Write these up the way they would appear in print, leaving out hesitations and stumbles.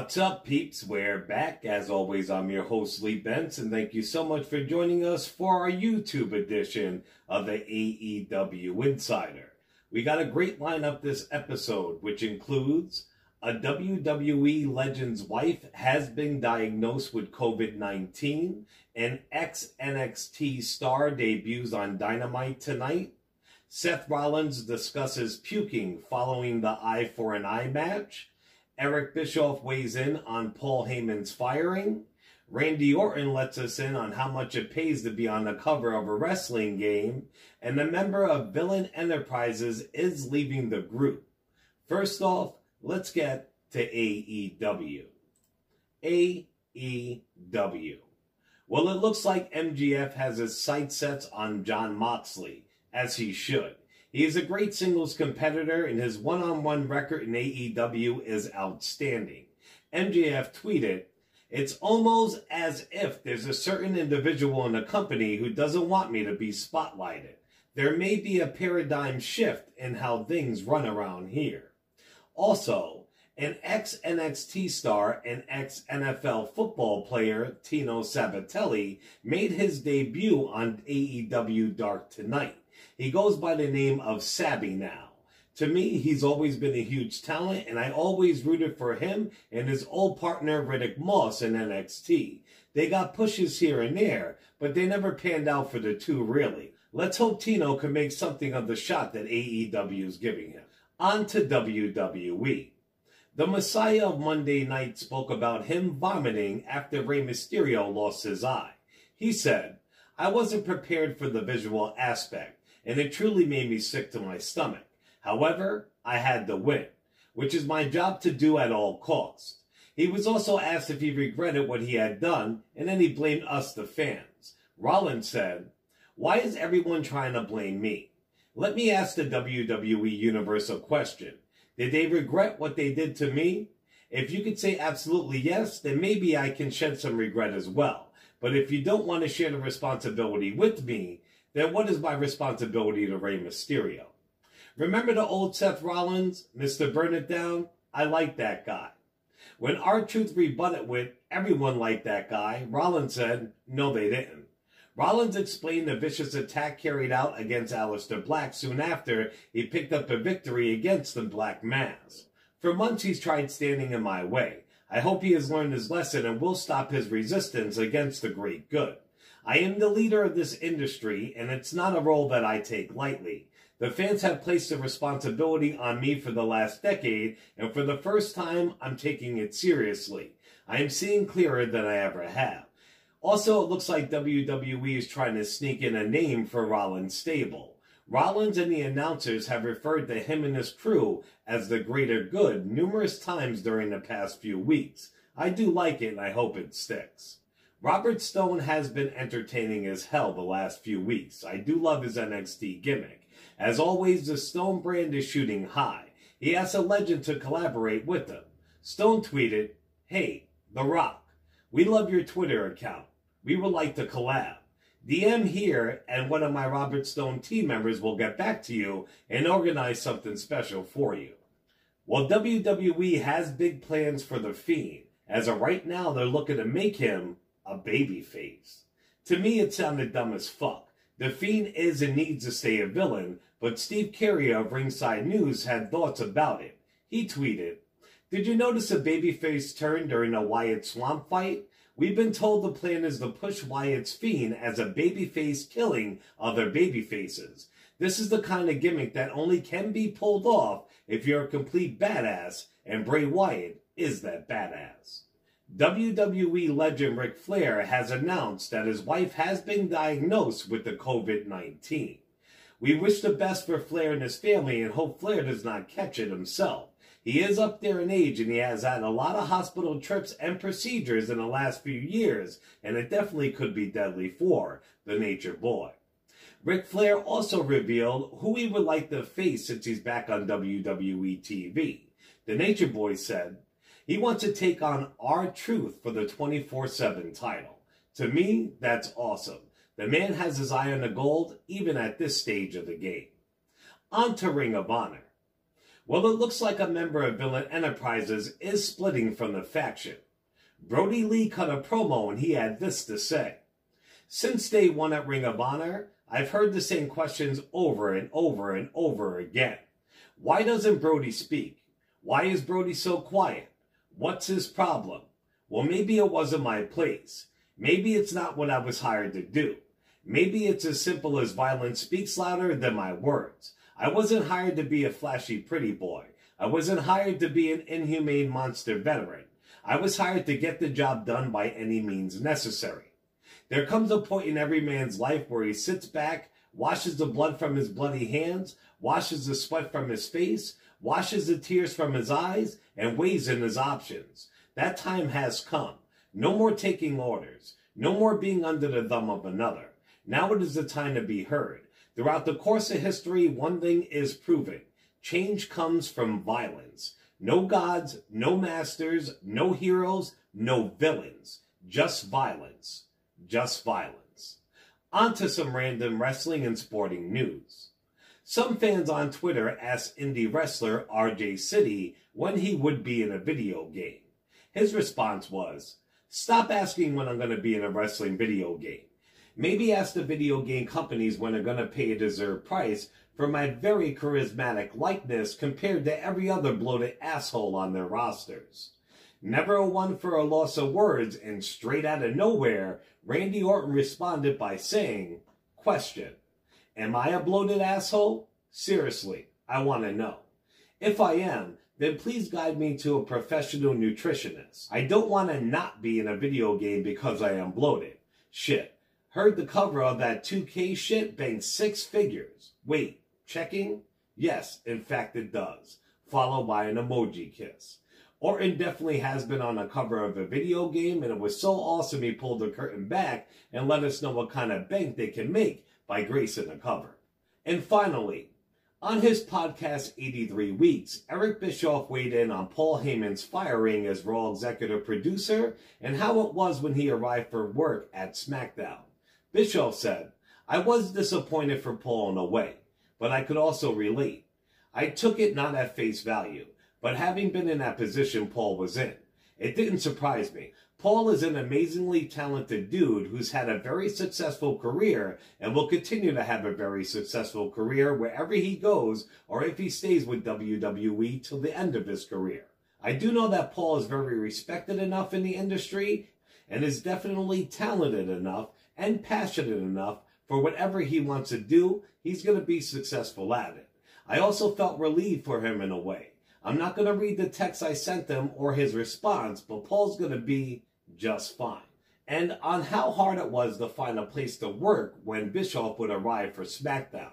What's up, peeps? We're back. As always, I'm your host, Lee Bentz, and thank you so much for joining us for our YouTube edition of the AEW Insider. We got a great lineup this episode, which includes a WWE legend's wife has been diagnosed with COVID-19, an ex-NXT star debuts on Dynamite tonight, Seth Rollins discusses puking following the eye for an eye match, Eric Bischoff weighs in on Paul Heyman's firing. Randy Orton lets us in on how much it pays to be on the cover of a wrestling game. And a member of Villain Enterprises is leaving the group. First off, let's get to AEW. AEW. Well, it looks like MJF has his sights set on Jon Moxley, as he should. He is a great singles competitor, and his one-on-one record in AEW is outstanding. MJF tweeted, "It's almost as if there's a certain individual in the company who doesn't want me to be spotlighted. There may be a paradigm shift in how things run around here." Also, an ex-NXT star and ex-NFL football player, Tino Sabatelli, made his debut on AEW Dark tonight. He goes by the name of Sabby now. To me, he's always been a huge talent, and I always rooted for him and his old partner Riddick Moss in NXT. They got pushes here and there, but they never panned out for the two, really. Let's hope Tino can make something of the shot that AEW is giving him. On to WWE. The Messiah of Monday Night spoke about him vomiting after Rey Mysterio lost his eye. He said, "I wasn't prepared for the visual aspect, and it truly made me sick to my stomach. However, I had to win, which is my job to do at all costs." He was also asked if he regretted what he had done, and then he blamed us, the fans. Rollins said, "Why is everyone trying to blame me? Let me ask the WWE Universe a question. Did they regret what they did to me? If you could say absolutely yes, then maybe I can shed some regret as well. But if you don't want to share the responsibility with me, then what is my responsibility to Rey Mysterio?" Remember the old Seth Rollins, Mr. Burn It Down? I like that guy. When R-Truth rebutted with, "Everyone liked that guy," Rollins said, "No, they didn't." Rollins explained the vicious attack carried out against Aleister Black soon after he picked up a victory against the Black Mass. For months he's tried standing in my way. I hope he has learned his lesson and will stop his resistance against the great good. I am the leader of this industry, and it's not a role that I take lightly. The fans have placed the responsibility on me for the last decade, and for the first time, I'm taking it seriously. I am seeing clearer than I ever have. Also, it looks like WWE is trying to sneak in a name for Rollins' stable. Rollins and the announcers have referred to him and his crew as the greater good numerous times during the past few weeks. I do like it, and I hope it sticks. Robert Stone has been entertaining as hell the last few weeks. I do love his NXT gimmick. As always, the Stone brand is shooting high. He asked a legend to collaborate with him. Stone tweeted, "Hey, The Rock, we love your Twitter account. We would like to collab. DM here, and one of my Robert Stone team members will get back to you and organize something special for you." Well, WWE has big plans for The Fiend. As of right now, they're looking to make him a babyface. To me, it sounded dumb as fuck. The Fiend is and needs to stay a villain, but Steve Carrier of Ringside News had thoughts about it. He tweeted, "Did you notice a babyface turn during the Wyatt Swamp fight? We've been told the plan is to push Wyatt's Fiend as a babyface killing other babyfaces. This is the kind of gimmick that only can be pulled off if you're a complete badass, and Bray Wyatt is that badass." WWE legend Ric Flair has announced that his wife has been diagnosed with the COVID-19. We wish the best for Flair and his family and hope Flair does not catch it himself. He is up there in age and he has had a lot of hospital trips and procedures in the last few years, and it definitely could be deadly for the Nature Boy. Ric Flair also revealed who he would like to face since he's back on WWE TV. The Nature Boy said, he wants to take on R-Truth for the 24/7 title. To me, that's awesome. The man has his eye on the gold, even at this stage of the game. On to Ring of Honor. Well, it looks like a member of Villain Enterprises is splitting from the faction. Brody Lee cut a promo and he had this to say. Since day one at Ring of Honor, I've heard the same questions over and over and over again. Why doesn't Brody speak? Why is Brody so quiet? What's his problem? Well, maybe it wasn't my place. Maybe it's not what I was hired to do. Maybe it's as simple as violence speaks louder than my words. I wasn't hired to be a flashy pretty boy. I wasn't hired to be an inhumane monster veteran. I was hired to get the job done by any means necessary. There comes a point in every man's life where he sits back, washes the blood from his bloody hands, washes the sweat from his face, washes the tears from his eyes, and weighs in his options. That time has come. No more taking orders. No more being under the thumb of another. Now it is the time to be heard. Throughout the course of history, one thing is proven. Change comes from violence. No gods, no masters, no heroes, no villains. Just violence. Just violence. On to some random wrestling and sporting news. Some fans on Twitter asked indie wrestler RJ City when he would be in a video game. His response was, "Stop asking when I'm going to be in a wrestling video game. Maybe ask the video game companies when they're going to pay a deserved price for my very charismatic likeness compared to every other bloated asshole on their rosters." Never a one for a loss of words, and straight out of nowhere, Randy Orton responded by saying, question, am I a bloated asshole? Seriously, I want to know. If I am, then please guide me to a professional nutritionist. I don't want to not be in a video game because I am bloated. Shit. Heard the cover of that 2K shit banged 6 figures. Wait, checking? Yes, in fact it does. Followed by an emoji kiss. Orton definitely has been on the cover of a video game, and it was so awesome he pulled the curtain back and let us know what kind of bank they can make by gracing the cover. And finally, on his podcast 83 Weeks, Eric Bischoff weighed in on Paul Heyman's firing as Raw executive producer and how it was when he arrived for work at SmackDown. Bischoff said, "I was disappointed for Paul in a way, but I could also relate. I took it not at face value, but having been in that position Paul was in, it didn't surprise me. Paul is an amazingly talented dude who's had a very successful career and will continue to have a very successful career wherever he goes or if he stays with WWE till the end of his career. I do know that Paul is very respected enough in the industry and is definitely talented enough and passionate enough for whatever he wants to do, he's going to be successful at it. I also felt relieved for him in a way. I'm not going to read the text I sent him or his response, but Paul's going to be just fine." And on how hard it was to find a place to work when Bischoff would arrive for SmackDown.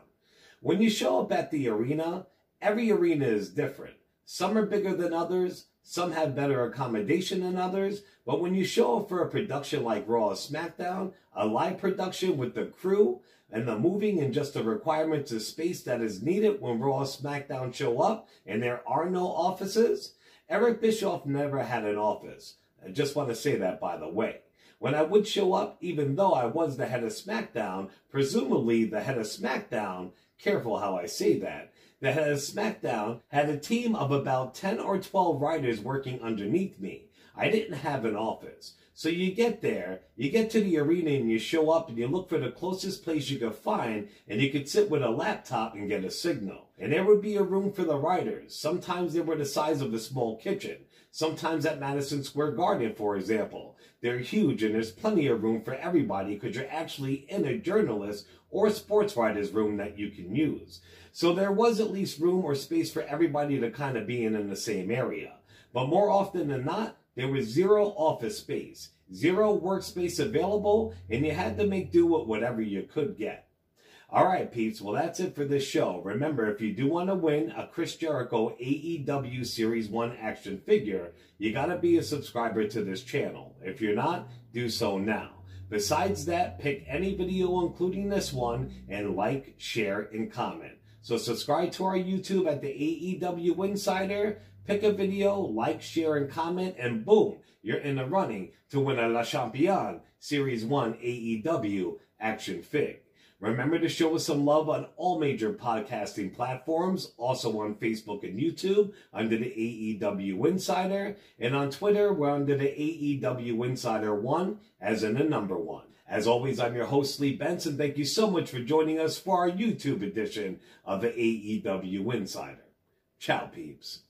When you show up at the arena, every arena is different. Some are bigger than others, some have better accommodation than others, but when you show up for a production like Raw or SmackDown, a live production with the crew, and the moving and just the requirements of space that is needed when Raw or SmackDown show up and there are no offices, Eric Bischoff never had an office. I just want to say that, by the way. When I would show up, even though I was the head of SmackDown, presumably the head of SmackDown, careful how I say that, the head of SmackDown had a team of about 10 or 12 writers working underneath me. I didn't have an office. So you get there, you get to the arena and you show up and you look for the closest place you could find and you could sit with a laptop and get a signal. And there would be a room for the writers. Sometimes they were the size of a small kitchen. Sometimes at Madison Square Garden, for example. They're huge and there's plenty of room for everybody because you're actually in a journalist or sports writer's room that you can use. So there was at least room or space for everybody to kind of be in the same area. But more often than not, there was zero office space, zero workspace available, and you had to make do with whatever you could get. All right, peeps, well, that's it for this show. Remember, if you do want to win a Chris Jericho AEW Series 1 action figure, you got to be a subscriber to this channel. If you're not, do so now. Besides that, pick any video, including this one, and like, share, and comment. So subscribe to our YouTube at the AEW Insider. Pick a video, like, share, and comment, and boom, you're in the running to win a La Champion Series 1 AEW action fig. Remember to show us some love on all major podcasting platforms, also on Facebook and YouTube under the AEW Insider, and on Twitter we're under the AEW Insider 1, as in the number 1. As always, I'm your host, Lee Benson. Thank you so much for joining us for our YouTube edition of the AEW Insider. Ciao, peeps.